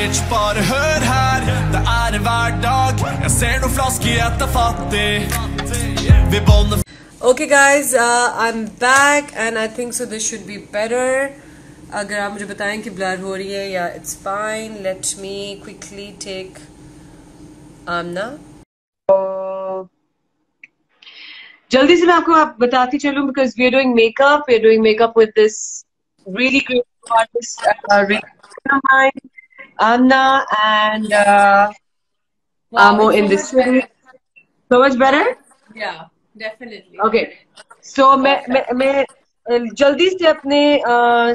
bitch, bare hør her. Det er en hverdag. Jeg ser noen flasker, jeg er fattig. Vi bånder. Okay guys, I'm back and I think so this should be better. अगर आप मुझे बताएं कि blur हो रही है या it's fine. Let me quickly take Amna. जल्दी से मैं आपको बताती चलूं because we are doing makeup. We are doing makeup with this really great artist, really friend of mine, Amna, and wow, Amo in this city. So much better? Yeah, definitely. Okay. So मैं जल्दी से अपने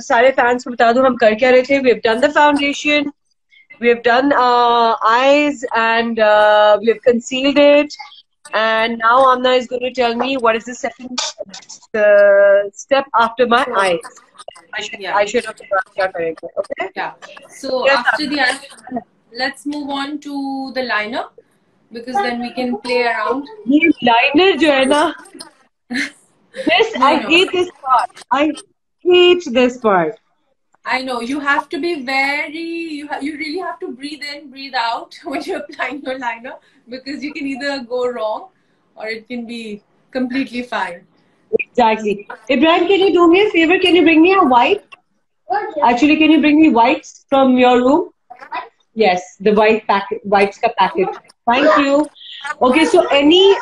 सारे fans को बता दूं हम कर क्या रहे थे. We have done the foundation, we have done eyes, and we have concealed it. And now Amna is going to tell me what is the second step after my eyes. I should have kya karenge. Okay. Yeah. So yes, after the eyes, let's move on to the liner because then we can play around. ये liner जो है ना, this I hate this part. I hate this part. I know you have to be very. You really have to breathe in, breathe out when you're applying your liner because you can either go wrong or it can be completely fine. Exactly. Ibrahim, can you do me a favor? Can you bring me a wipe? Actually, can you bring me wipes from your room? Yes, the white packet, wipes ka packet. Thank you. Okay, so any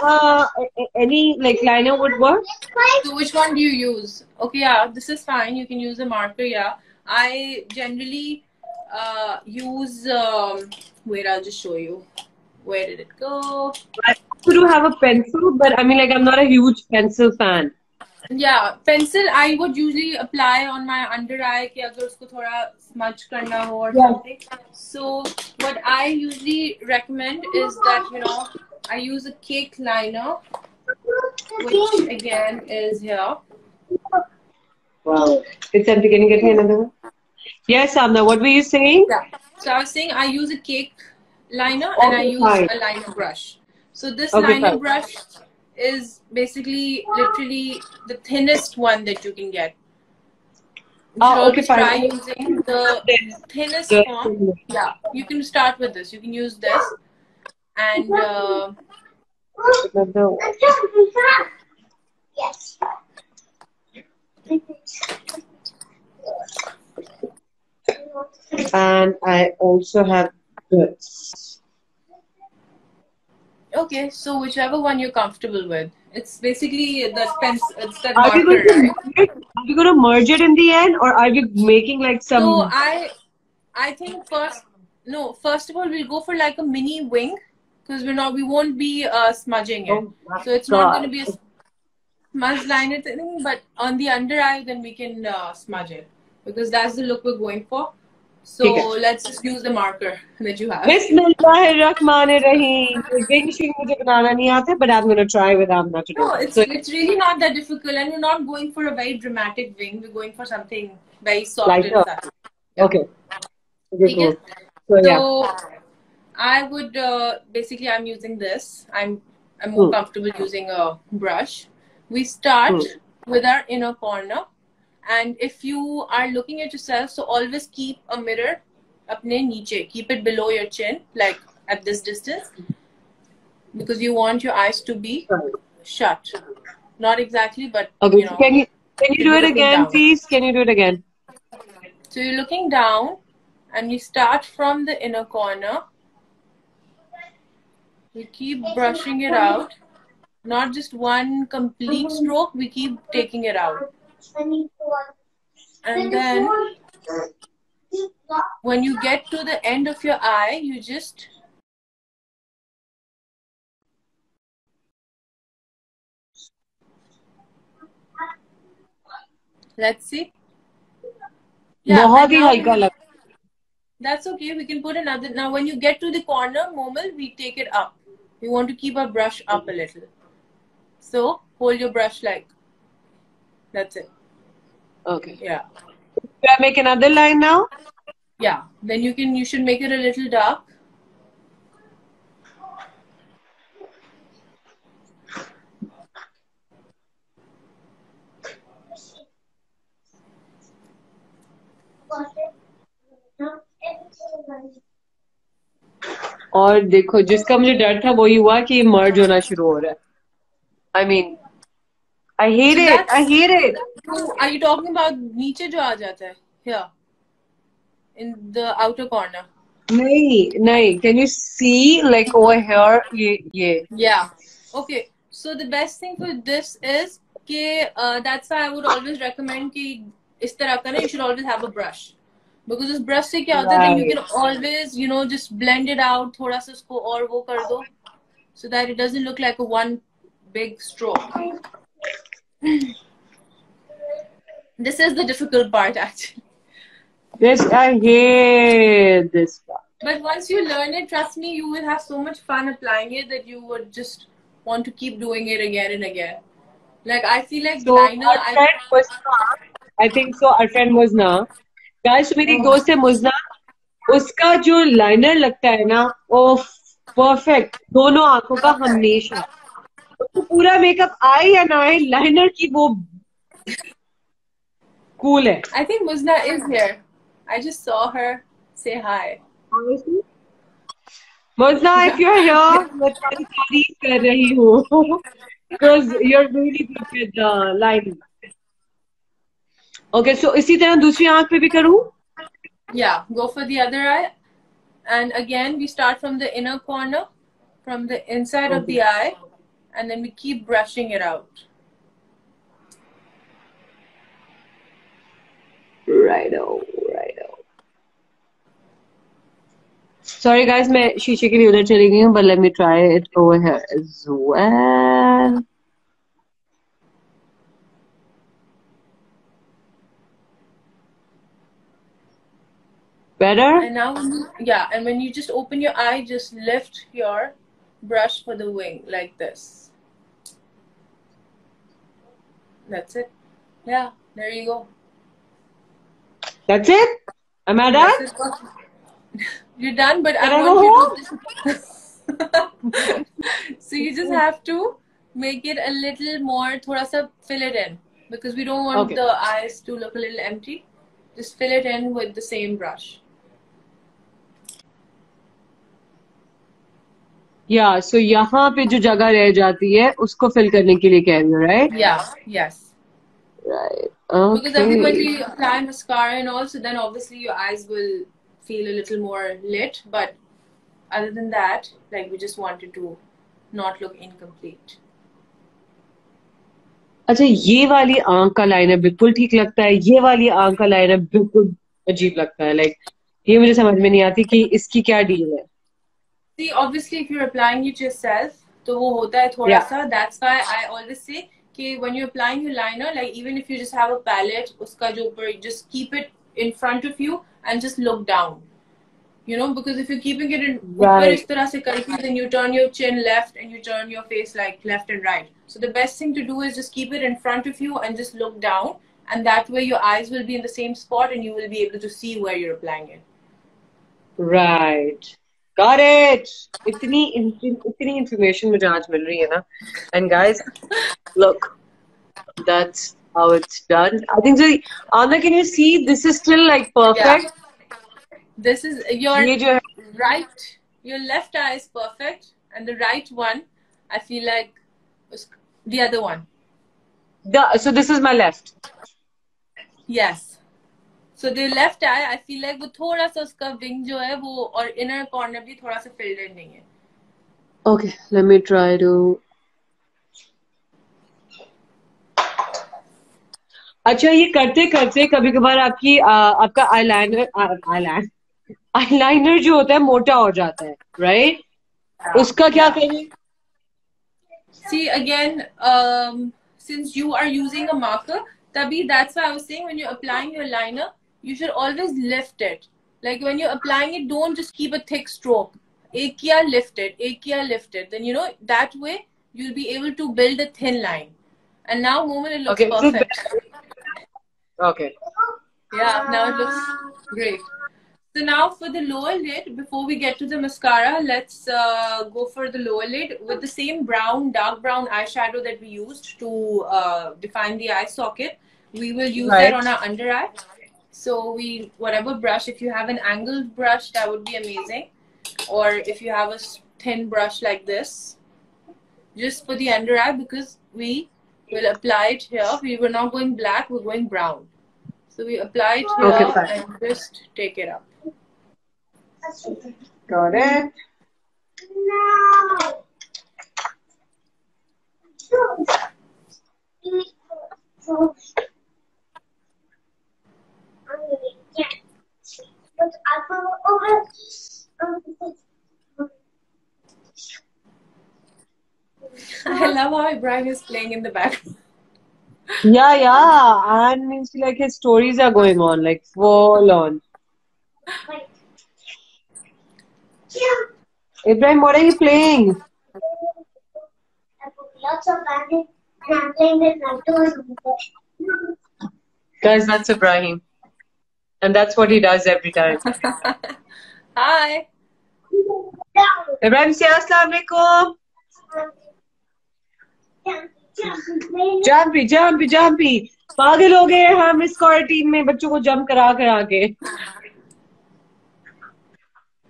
like liner would work. So which one do you use? Okay, yeah, this is fine. You can use a marker. Yeah, I generally use. Wait, I'll just show you. Where did it go? I do have a pencil, but I mean, like, I'm not a huge pencil fan. Yeah, pencil I would usually apply on my under eye कि अगर उसको थोड़ा smudge करना हो or something. So what I usually recommend is that I use a cake liner, which again is here. Wow, it's empty. Can you get me another one? Yes, Amna. What were you saying? Yeah. So I was saying I use a cake liner and I use a liner brush. So this liner brush is basically literally the thinnest one that you can get. You should always try using the thinnest form. Yeah, you can start with this. You can use this and yes. And I also have this. Okay, so whichever one you're comfortable with. It's basically the pencil. It's that marker, right? Are we going to merge it in the end, or are we making like some? So I think first of all we'll go for like a mini wing because we won't be smudging it. So it's not going to be a smudge liner thing, but on the under eye then we can smudge it because that's the look we're going for. So let's just use the marker that you have. Bismillahirrahmanirrahim. Wingshing mujhe banana nahi aata, but I'm going to try with Amna today. No, it's really not that difficult, and we're not going for a very dramatic wing. We're going for something very soft and subtle. Okay. Okay. So yeah. So I would basically I'm using this. I'm more comfortable using a brush. We start with our inner corner. And if you are looking at yourself, so always keep a mirror apne niche. Keep it below your chin, like at this distance. Because you want your eyes to be shut. Not exactly, but okay. Can you do it again, down. Please? Can you do it again? So you're looking down and we start from the inner corner. We keep brushing it out. Not just one complete stroke, we keep taking it out. And then when you get to the end of your eye, you just let's see. Yeah, that's okay. We can put another. Now when you get to the corner moment, we take it up. We want to keep our brush up a little. So hold your brush like that's it. Okay. Yeah. Do I make another line now? Yeah. Then you should make it a little dark. और देखो जिसका मुझे डर था वही हुआ कि मर्ज होना शुरू हो रहा है. I mean, I hate So it. I that's. hate it. Are you talking about नीचे जो आ जाता है? Here, in the outer corner. नहीं नहीं. Can you see like over here? ये. Yeah. Okay. So the best thing for this is that's why I would always recommend कि इस तरह का ना you should always have a brush. Because उस brush से क्या होता है then you can always just blend it out थोड़ा सा उसको और वो कर दो so that it doesn't look like a one big stroke. This is the difficult part actually. This I hate this part. But once you learn it, trust me, you will have so much fun applying it that you would just want to keep doing it again and again. Like I feel like So liner. our friend Musna, I think so. Our friend Musna, guys, मेरी दोस्त है मुजना. उसका जो liner लगता है ना, वो perfect दोनों आंखों का हमेशा. उसको पूरा मेकअप आए या ना आए, लाइनर की वो कूल है. I think Musna is here. I just saw her. Say hi. Musna, if you're here, मैं तुम्हारी तारीफ कर रही हूँ. Because you're really good with lining. Okay, so इसी तरह दूसरी आंख पे भी करूँ? Yeah, go for the other eye. And again, we start from the inner corner, from the inside of the eye, and then we keep brushing it out. Righto. Sorry guys, मैं शीशे के लिए उधर चली गई हूँ, but let me try it over here as well. Better? And now, and when you just open your eye, just lift your brush for the wing like this. That's it. Yeah, there you go. That's it? Am I done? You're done, but I want you to so you just have to make it a little more, thoda sa fill it in, because we don't want the eyes to look a little empty. Just fill it in with the same brush. Yeah, so यहाँ पे जो जगह रह जाती है उसको fill करने के लिए कह रही हो, right? Yeah, yes. Right. Okay. Because everybody you apply mascara and all, so then obviously your eyes will feel a little more lit. But other than that, like we just wanted to not look incomplete. अच्छा, ये वाली आंख का liner बिल्कुल ठीक लगता है, ये वाली आंख का लाइनर बिल्कुल अजीब लगता है. Like ये मुझे समझ में नहीं आती कि इसकी क्या डील है. See, obviously, if you're applying it yourself, तो वो होता है थोड़ा सा. That's why I always say कि when you're applying your liner, like even if you just have a palette, उसका जो ऊपर, just keep it in front of you and just look down. You know, because if you're keeping it in ऊपर इस तरह से करके, then you turn your chin left and you turn your face like left and right. So the best thing to do is just keep it in front of you and just look down, and that way your eyes will be in the same spot and you will be able to see where you're applying it. Right. Got it. इतनी information मुझे आज मिल रही है ना. And guys, look, that's how it's done. I think so. Anna, can you see? This is still like perfect. Yeah. This is your right. Your left eye is perfect, and the right one, I feel like the other one. So this is my left. Yes. So the left eye, I feel like वो थोड़ा सा उसका wing जो है वो और inner corner भी थोड़ा सा filled in नहीं है. Okay, let me try to. अच्छा, ये करते करते कभी कभार आपका eyeliner जो होता है मोटा हो जाता है, right? उसका क्या करें? See, again, since you are using a marker, तभी that's why I was saying when you're applying your liner, you should always lift it. Like when you're applying it, don't just keep a thick stroke. एक किया, lift it. एक किया, lift it. Then, you know, that way you'll be able to build a thin line. And now, moment, it looks perfect. Okay. Yeah, now it looks great. So now for the lower lid, before we get to the mascara, let's go for the lower lid with the same dark brown eyeshadow that we used to define the eye socket. We will use that on our under eye. So whatever brush, if you have an angled brush, that would be amazing. or if you have a thin brush like this, just for the under eye, because we will apply it here. We were not going black, we're going brown. So we apply it here, Okay, fine. and just take it up. Got it. I love how Ibrahim is playing in the background. Yeah. And means like his stories are going on, like full on. Ibrahim, what are you playing? Lots of bandits, and I'm playing with my toys. Guys, that's Ibrahim. And that's what he does every time. Hi. Ibrahim, say Assalamu alaikum. Jumpy. पागल हो गए हम इस quarantine में बच्चों को jump करा के.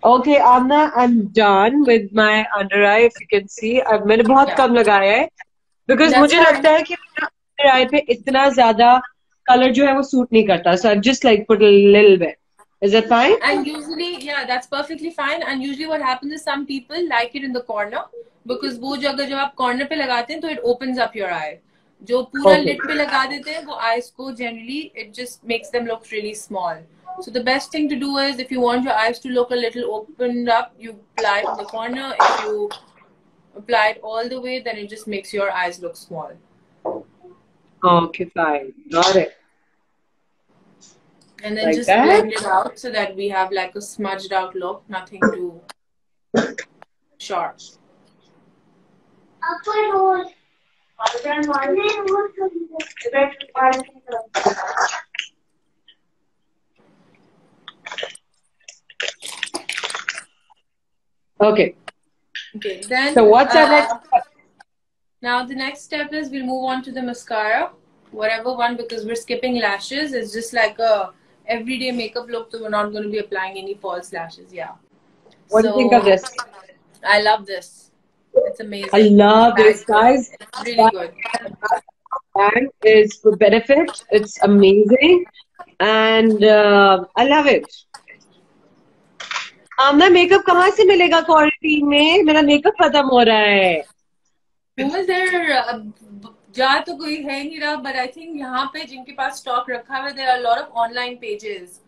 Okay, Amna, I'm done with my under eye. If you can see, मैंने बहुत कम लगाया है because मुझे लगता है कि under eye पे इतना ज़्यादा color जो है वो suit नहीं करता. So I've just like put a little bit. Is that fine? And usually, yeah, that's perfectly fine. And usually what happens is some people like it in the corner because वो जगह जब आप corner पे लगाते हैं तो it opens up your eye. जो पूरा lid पे लगा देते हैं वो eyes को generally it just makes them look really small. So the best thing to do is if you want your eyes to look a little opened up, you apply it in the corner. If you apply it all the way, then it just makes your eyes look small. Okay, fine. Got it. And then Like just that? blend it out so that we have like a smudged out look, nothing too sharp. Okay. Okay, then So what's our next step? now the next step is we'll move on to the mascara, whatever one, because we're skipping lashes. It's just like a everyday makeup look, so we're not going to be applying any false lashes. Yeah. What do you think of this? I love this. It's amazing. I love this, guys. It's really good. And it's for benefit. It's amazing, and I love it. Aamna makeup कहाँ से मिलेगा quarantine में? मेरा makeup खत्म हो रहा है. Was there जा तो कोई है नहीं रहा, but I think यहाँ पे जिनके पास स्टॉक रखा हुआ, there are a lot of online pages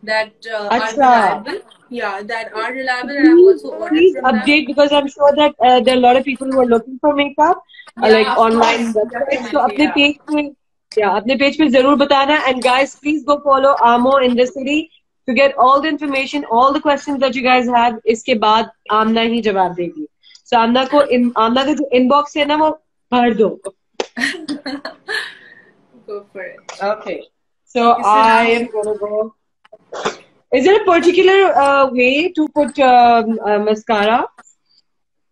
that are reliable. Yeah, that are reliable, and I've also ordered Please from them. update because I'm sure that there are a lot of people who are looking for makeup, like of online course, websites. So definitely, अपने page पे, अपने page पे जरूर बताना. And guys, please go follow Amo in the city to get all the information, all the questions that you guys have. इसके बाद आमना ही जवाब देगी. So आमना का जो inbox है ना वो भर दो. Go for it. Okay. So I am gonna go. Is there a particular way to put mascara?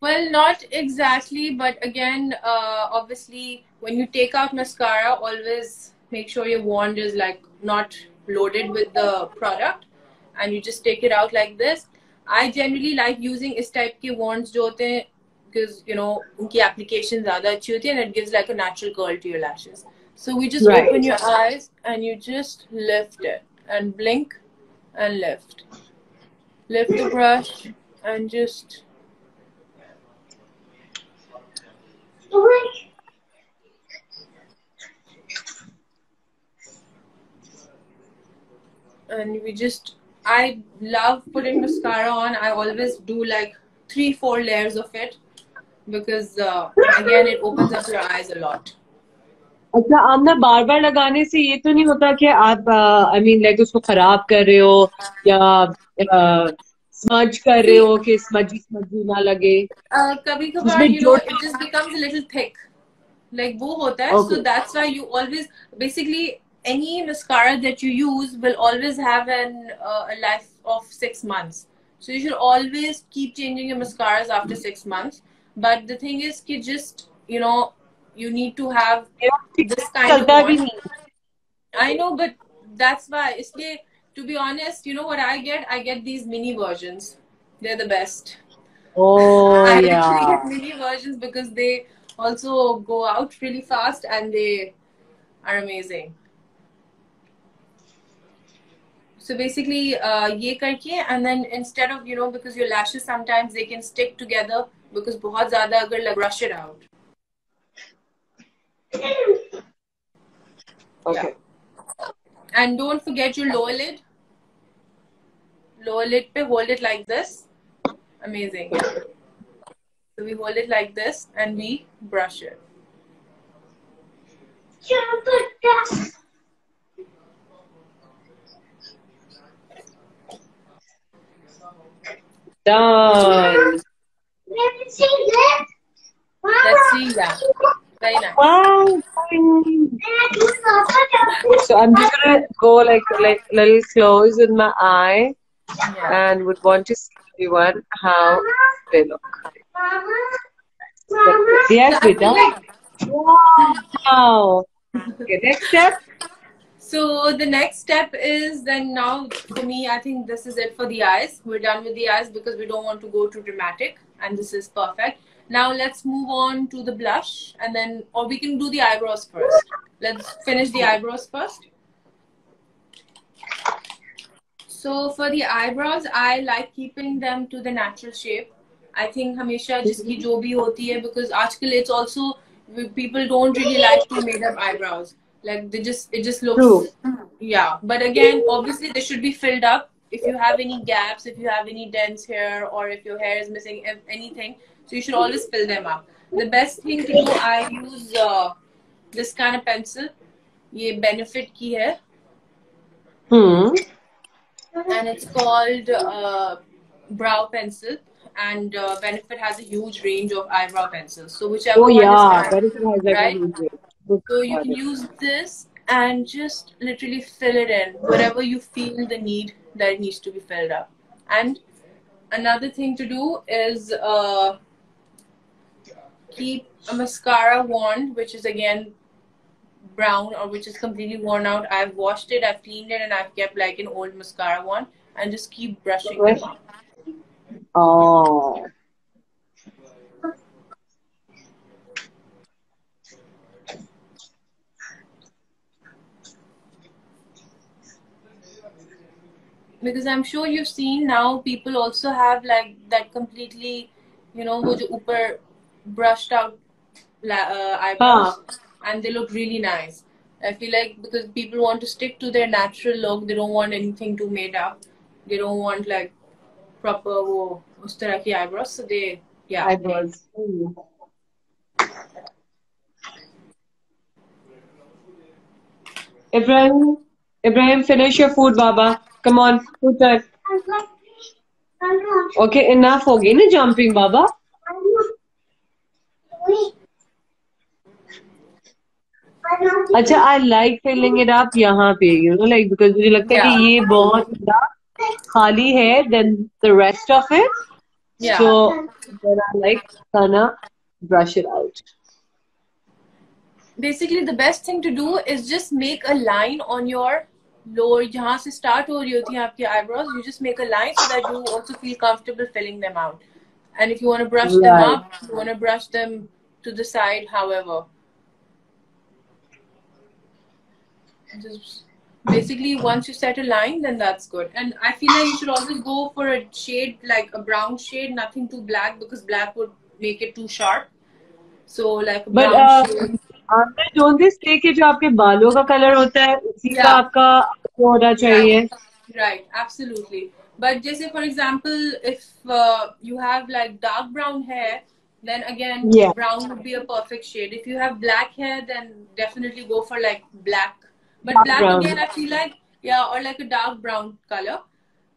Well, not exactly, but again, obviously, when you take out mascara, always make sure your wand is like not loaded with the product, and you just take it out like this. I generally like using इस type के wands जो होते हैं because you know उनकी application ज़्यादा अच्छी होती है and it gives like a natural curl to your lashes. So we just open your eyes and you just lift it and blink and lift. Lift the brush and just. And we just, I love putting mascara on. I always do like 3-4 layers of it because again it opens up your eyes a lot. अच्छा आमना बार बार लगाने से ये तो नहीं होता कि आप I mean like उसको खराब कर रहे हो या smudge कर रहे हो कि smudgy ना लगे? कभी कभार you know it just becomes a little thick like वो होता है. So that's why you always basically any mascara that you use will always have a life of 6 months. So you should always keep changing your mascaras after 6 months. But the thing is कि just you know you need to have this kind of one. I know, but that's why. इसलिए, to be honest, you know what I get? I get these mini versions. They're the best. Oh, I actually yeah. get mini versions because they also go out really fast and they are amazing. So basically, ये करके, and then instead of, you know, because your lashes sometimes they can stick together because बहुत ज़्यादा अगर लग, brush it out. Okay. Yeah. And don't forget your lower lid. Lower lid पे hold it like this. Amazing. Yeah. So we hold it like this and we brush it. Done. Let's see that. Let's see that. Very nice. Wow. So I'm just gonna go like little close with my eye, Yeah. and would want to see everyone how they look. Yes, So I feel beta. like, Wow. Okay, next step. so the next step is, then now for me, I think this is it for the eyes. We're done with the eyes because we don't want to go too dramatic, and this is perfect. Now let's move on to the blush, and then, or we can do the eyebrows first. Let's finish the eyebrows first. So for the eyebrows, I like keeping them to the natural shape. I think हमेशा जिसकी जो भी होती है, because आजकल it's also, people don't really like to made up eyebrows. Like it just looks. True. Yeah. But again, obviously they should be filled up. If you have any gaps, if you have any dents here, or if your hair is missing anything, so you should always fill them up. The best thing to do, I use this kind of pencil. ये Benefit की है. And it's called brow pencil, and Benefit has a huge range of eyebrow pencils, so whichever Oh one yeah, is Benefit has like right? a huge range. So you can use this and just literally fill it in wherever you feel the need that it needs to be filled up. And another thing to do is keep a mascara wand, which is again brown, or which is completely worn out. I've washed it, I've cleaned it, and I've kept like an old mascara wand, and just keep brushing them up. Oh. Because I'm sure you've seen now people also have like that completely, you know, wo jo upar brushed out eyebrows, and they look really nice. I feel like because people want to stick to their natural look, they don't want anything too made up. They don't want like proper wo us tarah ki eyebrows, so they, yeah. Eyebrows. Ibrahim, finish your food, Baba. Come on, food time. Okay, enough होगी ना jumping, Baba. अच्छा, I like filling it up यहाँ पे, you know, like because मुझे लगता है कि ये बहुत खाली है than the rest of it. Yeah. So then I like gonna brush it out. Basically, the best thing to do is just make a line on your lower, जहाँ से start हो रही होती हैं आपकी eyebrows. You just make a line so that you also feel comfortable filling them out. And if you want to brush them up, you want to brush them to the side, however. Just basically, once you set a line, then that's good. And I feel like you should always go for a shade, like a brown shade, nothing too black, because black would make it too sharp. So like a brown shade. Don't they say कि जो आपके बालों का colour होता है उसी का आपका होना चाहिए? Right, absolutely. But just say, for example, if you have like dark brown hair, then again brown would be a perfect shade. If you have black hair, then definitely go for like black. But dark black brown. Again, I feel like, yeah, or like a dark brown color,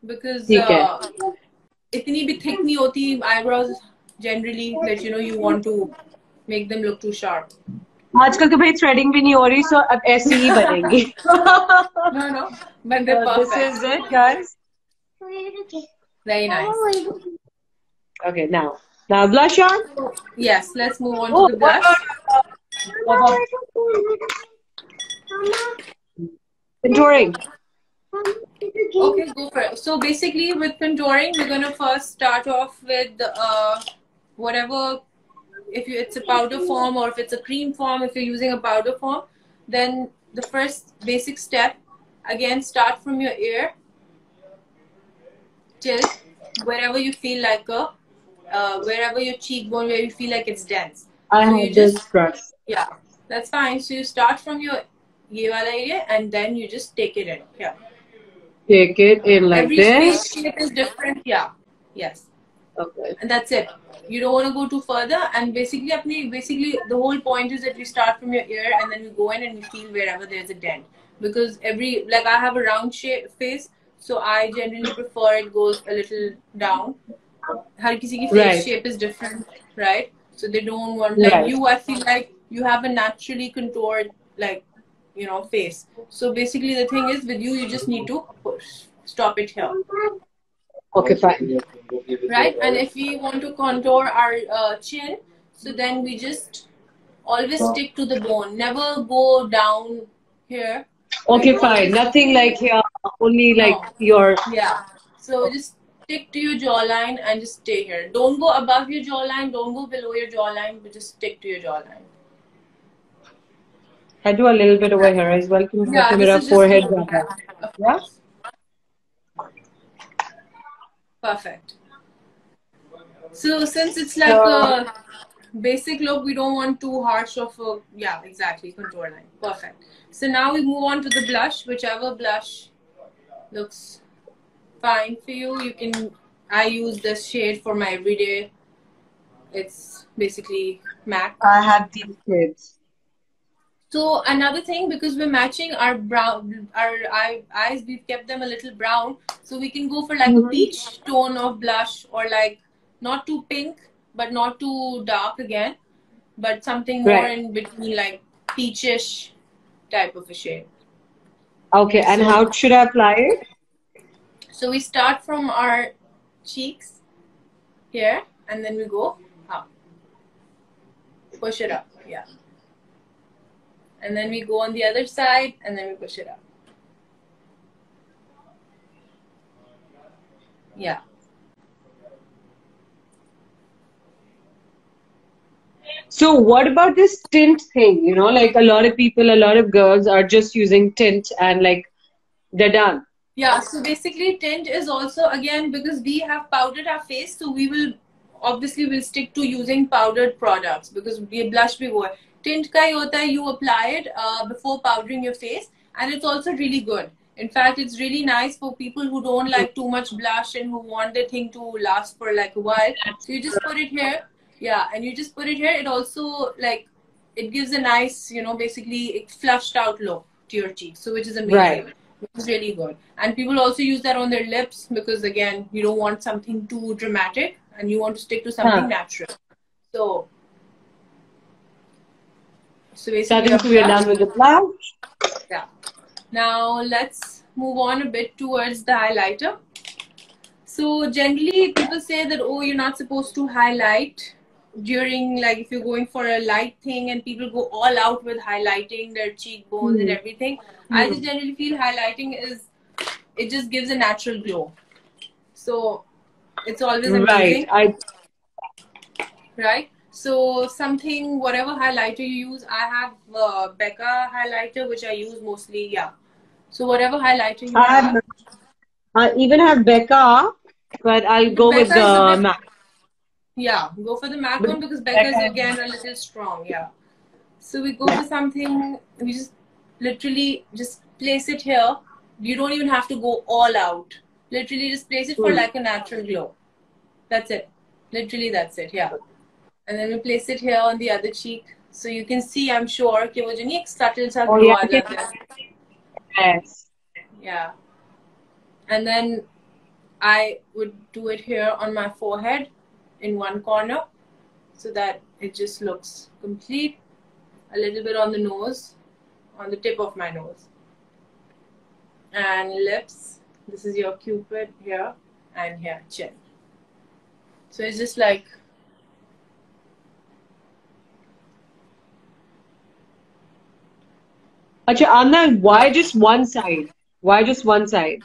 because itni bhi thick nahi hoti eyebrows generally that, you know, you want to make them look too sharp. आजकल तो भाई threading भी नहीं हो रही, so अब ऐसे ही बनेंगे. No, but they're perfect. This is it, guys. Very nice. Okay, now blush on. Yes, let's move on to the blush. Contouring. Okay, go for it. So basically with contouring, we're going to first start off with whatever, if it's a powder form or if it's a cream form, if you're using a powder form, then the first basic step, again, start from your ear till wherever you feel like wherever your cheekbone, where you feel like it's dense. I So have you this just, brush. yeah, that's fine. So you start from your ye wala area and then you just take it in. Yeah. Take it in like Every this. face shape is different. Yeah. Yes. Okay. And that's it. You don't want to go too further. And basically the whole point is that we start from your ear and then we go in and we feel wherever there's a dent. Because like I have a round shape face, so I generally prefer it goes a little down. Har kisi ki face shape is different, right? So they don't want, like you, I feel like you have a naturally contoured, like, face. So basically the thing is with you just need to stop it here. Okay, fine. Right? And if we want to contour our chin, so then we just always stick to the bone. Never go down here. Okay, Like, fine. Nothing like here, only like no. your... Yeah. So just stick to your jawline and just stay here. Don't go above your jawline. Don't go below your jawline, but just stick to your jawline. I do a little bit over here as well. Yeah, this is forehead. Yeah. Perfect. So since it's like a basic look, we don't want too harsh of a, yeah, exactly, contour line. Perfect. So now we move on to the blush. Whichever blush looks fine for you. You can, I use this shade for my everyday. It's basically MAC. I have these shades. So another thing, because we're matching our brown, our eyes, we've kept them a little brown. So we can go for like a peach tone of blush, or like not too pink, but not too dark again, but something more in between, like peachish type of a shade. Okay, and how should I apply it? So we start from our cheeks here, and then we go up. Push it up, yeah. And then we go on the other side, and then we push it up. Yeah. So what about this tint thing? You know, like a lot of people, a lot of girls are just using tint and like they're done. Yeah, so basically tint is also, again, because we have powdered our face, so we will obviously will stick to using powdered products, because we blush before. Tint ka hi hota hai, you apply it before powdering your face, and it's also really good. In fact, it's really nice for people who don't like too much blush and who want the thing to last for like a while. So you just put it here. Yeah, and you just put it here. It also, like, it gives a nice, basically a flushed out look to your cheeks, so which is amazing. Right. Which is really good. And people also use that on their lips, because again, you don't want something too dramatic and you want to stick to something natural. So basically we are done with the blush. Yeah. Now let's move on a bit towards the highlighter. So generally people say that, oh, you're not supposed to highlight during, like, if you're going for a light thing, and people go all out with highlighting their cheekbones and everything. I just generally feel highlighting it just gives a natural glow. So it's always amazing. Right. So something, whatever highlighter you use, I have Becca highlighter, which I use mostly. Yeah. So whatever highlighter you have. I even have Becca, but I'll go with the MAC. Yeah, go for the MAC one, because Becca is again a little strong. Yeah. So we go for something, we just literally just place it here. You don't even have to go all out. Literally just place it for like a natural glow. That's it. Literally that's it. Yeah. And then we place it here on the other cheek. So you can see, I'm sure, कि वो जो नहीं एक subtle सा glow आ जाता है. Yes. Yeah. And then I would do it here on my forehead in one corner, so that it just looks complete. A little bit on the nose, on the tip of my nose. And lips. This is your cupid here, and here, chin. So it's just like, Acha, Anna, why just one side? Why just one side?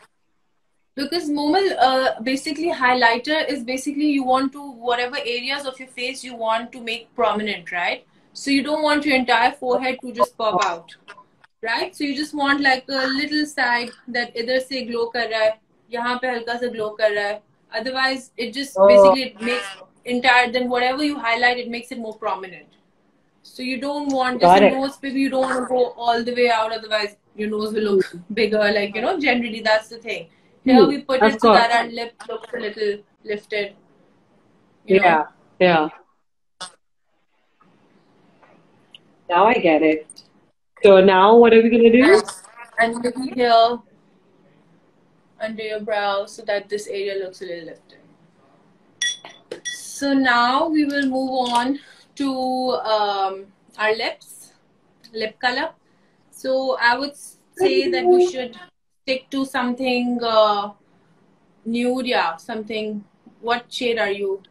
Because Momal, basically highlighter is basically you want to, whatever areas of your face you want to make prominent, right? So you don't want your entire forehead to just pop out, right? So you just want like a little side that either say glow kar raha hai, yahan pe halka sa glow kar raha hai. Otherwise, it just basically it makes entire, then whatever you highlight, it makes it more prominent. So you don't want just a nose, maybe you don't want to go all the way out, otherwise your nose will look bigger. Like, you know, generally that's the thing. Here we put it so that our lip looks a little lifted. You know? Yeah. Now I get it. So now what are we gonna do? And maybe here under your brow so that this area looks a little lifted. So now we will move on to our lips, lip color. So I would say that we should stick to something nude, yeah, something. What shade are you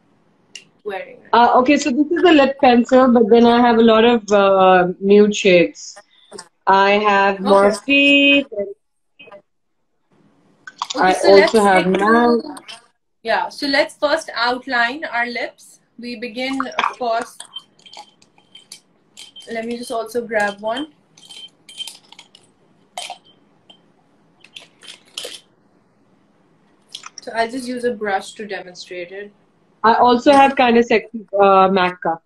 wearing? Okay, so this is a lip pencil, but then I have a lot of nude shades. I have Morphe. I also have now. Yeah, so let's first outline our lips. We begin, of course. Let me just also grab one. So I'll just use a brush to demonstrate it. I also have Kind of Sexy MAC ka.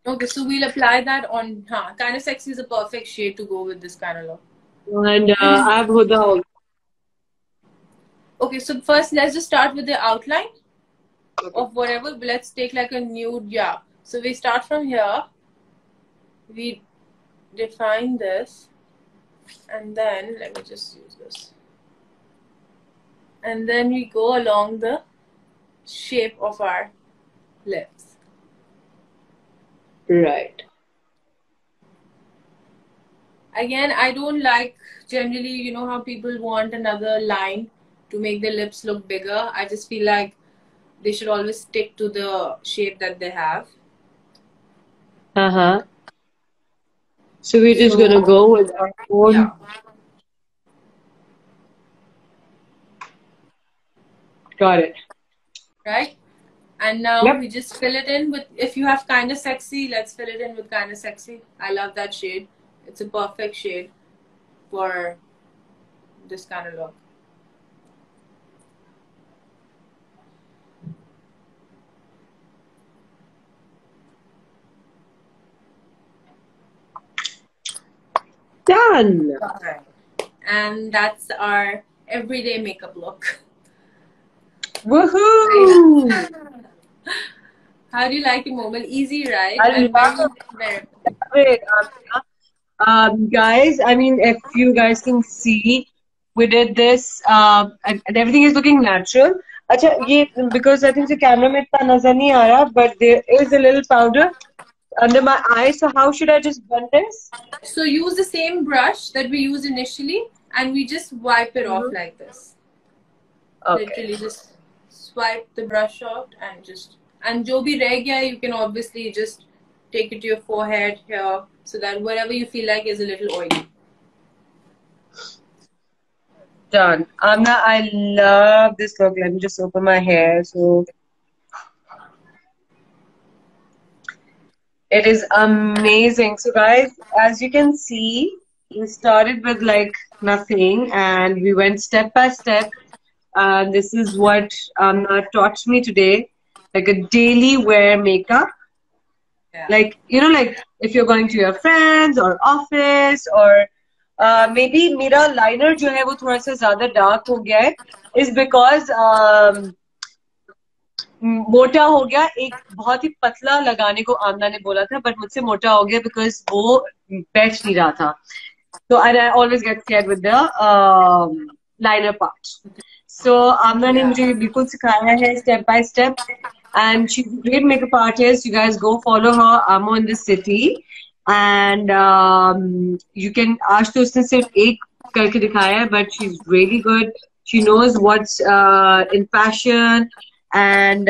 Okay, so we'll apply that on. Kind of Sexy is a perfect shade to go with this kind of look. And I have Huda also. Okay, so first let's just start with the outline of whatever. Let's take like a nude, yeah. So we start from here. We define this, and then let me just use this. And then we go along the shape of our lips. Right. Again, I don't like generally, you know how people want another line to make the lips look bigger. I just feel like they should always stick to the shape that they have. So we're just gonna go with our own. Yeah. Got it. Right? And now we just fill it in with, if you have Kind of Sexy, let's fill it in with Kind of Sexy. I love that shade. It's a perfect shade for this kind of look. Done. And that's our everyday makeup look. Woohoo! How do you like it, Momal? Easy, right? I love it. Guys, I mean, if you guys can see, we did this, and everything is looking natural. Achha, because I think the camera mein itna nazar nahi aa raha, but there is a little powder under my eye. So how should I just blend this? So use the same brush that we used initially, and we just wipe it off like this. Okay. Literally just swipe the brush off and just, and jo bhi reh gaya, you can obviously just take it to your forehead here, so that wherever you feel like is a little oily. Done. Amna, I love this look. Let me just open my hair. So it is amazing. So guys, as you can see, we started with like nothing and we went step by step. This is what Amna taught me today, like a daily wear makeup. Yeah. Like, you know, like if you're going to your friends or office or maybe मेरा liner जो है वो थोड़ा सा ज़्यादा dark हो गया है is because मोटा हो गया. एक बहुत ही पतला लगाने को आमना ने बोला था, but मुझसे मोटा हो गया because वो बैठ नहीं रहा था. So and I always get scared with the liner part. So Amna ने मुझे बिल्कुल सिखाया है step by step, and she's a great makeup artist. You guys go follow her. Amo in the city, and you can. आज तो उसने सिर्फ एक करके दिखाया है, but she's really good. She knows what's in fashion and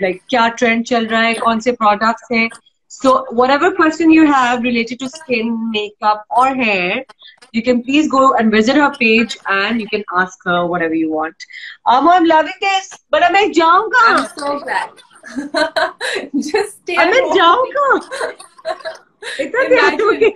like क्या trend चल रहा है, कौन से products हैं. So whatever question you have related to skin, makeup or hair, you can please go and visit her page and you can ask her whatever you want. I'm loving this, but I'm I'm jaunga. so glad. Just stay I'm at home. jaunga. Imagine.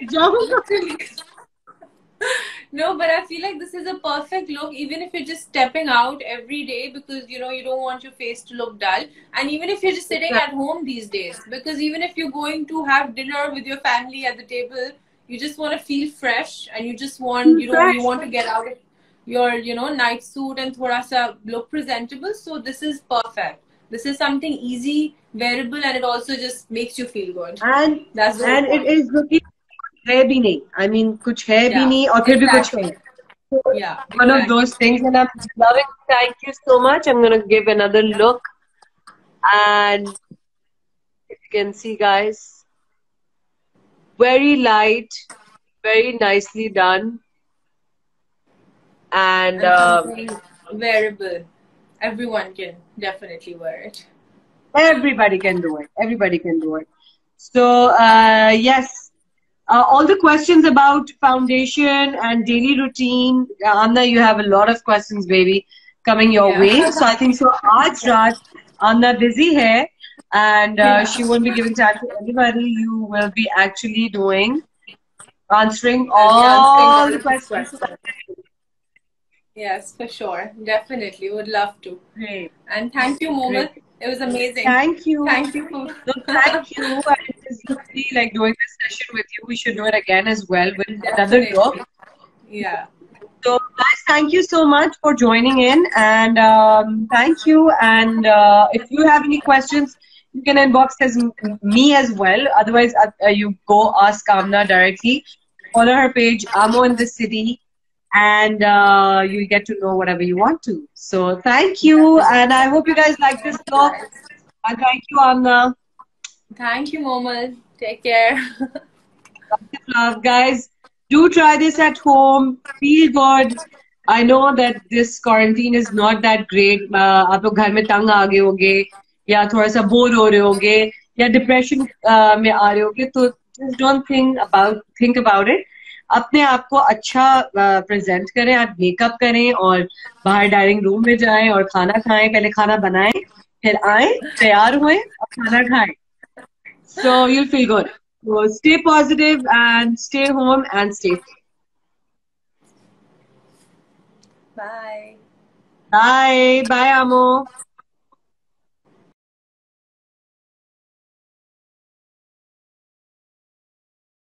No, but I feel like this is a perfect look, even if you're just stepping out every day because you know you don't want your face to look dull, and even if you're just sitting at home these days, because even if you're going to have dinner with your family at the table, you just want to feel fresh and you just want you want to get out of your night suit and thoda sa look presentable. So this is perfect. This is something easy, wearable, and it also just makes you feel good. And That's it is looking है भी नहीं. I mean, कुछ है भी नहीं और फिर भी कुछ है. Yeah, one of those things, and I'm loving. Thank you so much. I'm gonna give another look, and if you can see, guys, very light, very nicely done, and something wearable. Everyone can definitely wear it. everybody can do it. Everybody can do it. So yes. All the questions about foundation and daily routine, Amna, you have a lot of questions, baby, coming your way. So I think so. Aaj raat, Amna busy hai, and she won't be giving time to anybody. You will be actually answering all the questions. Yes, for sure, definitely, would love to. Great. And thank you, Momal. It was amazing. Thank you. Thank you. No, thank you. It was lovely, like doing this session with you. We should do it again as well with another group. Yeah. So guys, thank you so much for joining in, and thank you. And if you have any questions, you can inbox me as well. Otherwise, you go ask Kamna directly. Follow her page, Amo in the City, and you'll get to know whatever you want to. So thank you, and I hope you guys like this vlog. And thank you, Amna. Thank you, Momal. Take care. Love, guys. Do try this at home. Feel good. I know that this quarantine is not that great. आप लोग घर में तंग आ गए होगे या थोड़ा सा बोर हो रहे होगे या डिप्रेशन में आ रहे होगे तो just don't think about it. अपने आप को अच्छा प्रेजेंट करें, आप मेकअप करें और बाहर डाइनिंग रूम में जाएं और खाना खाएं. पहले खाना बनाएं, फिर आए, तैयार हुए और खाना खाएं. So you'll feel good. So stay positive and stay home and stay safe. Bye. Bye. Bye, Amo.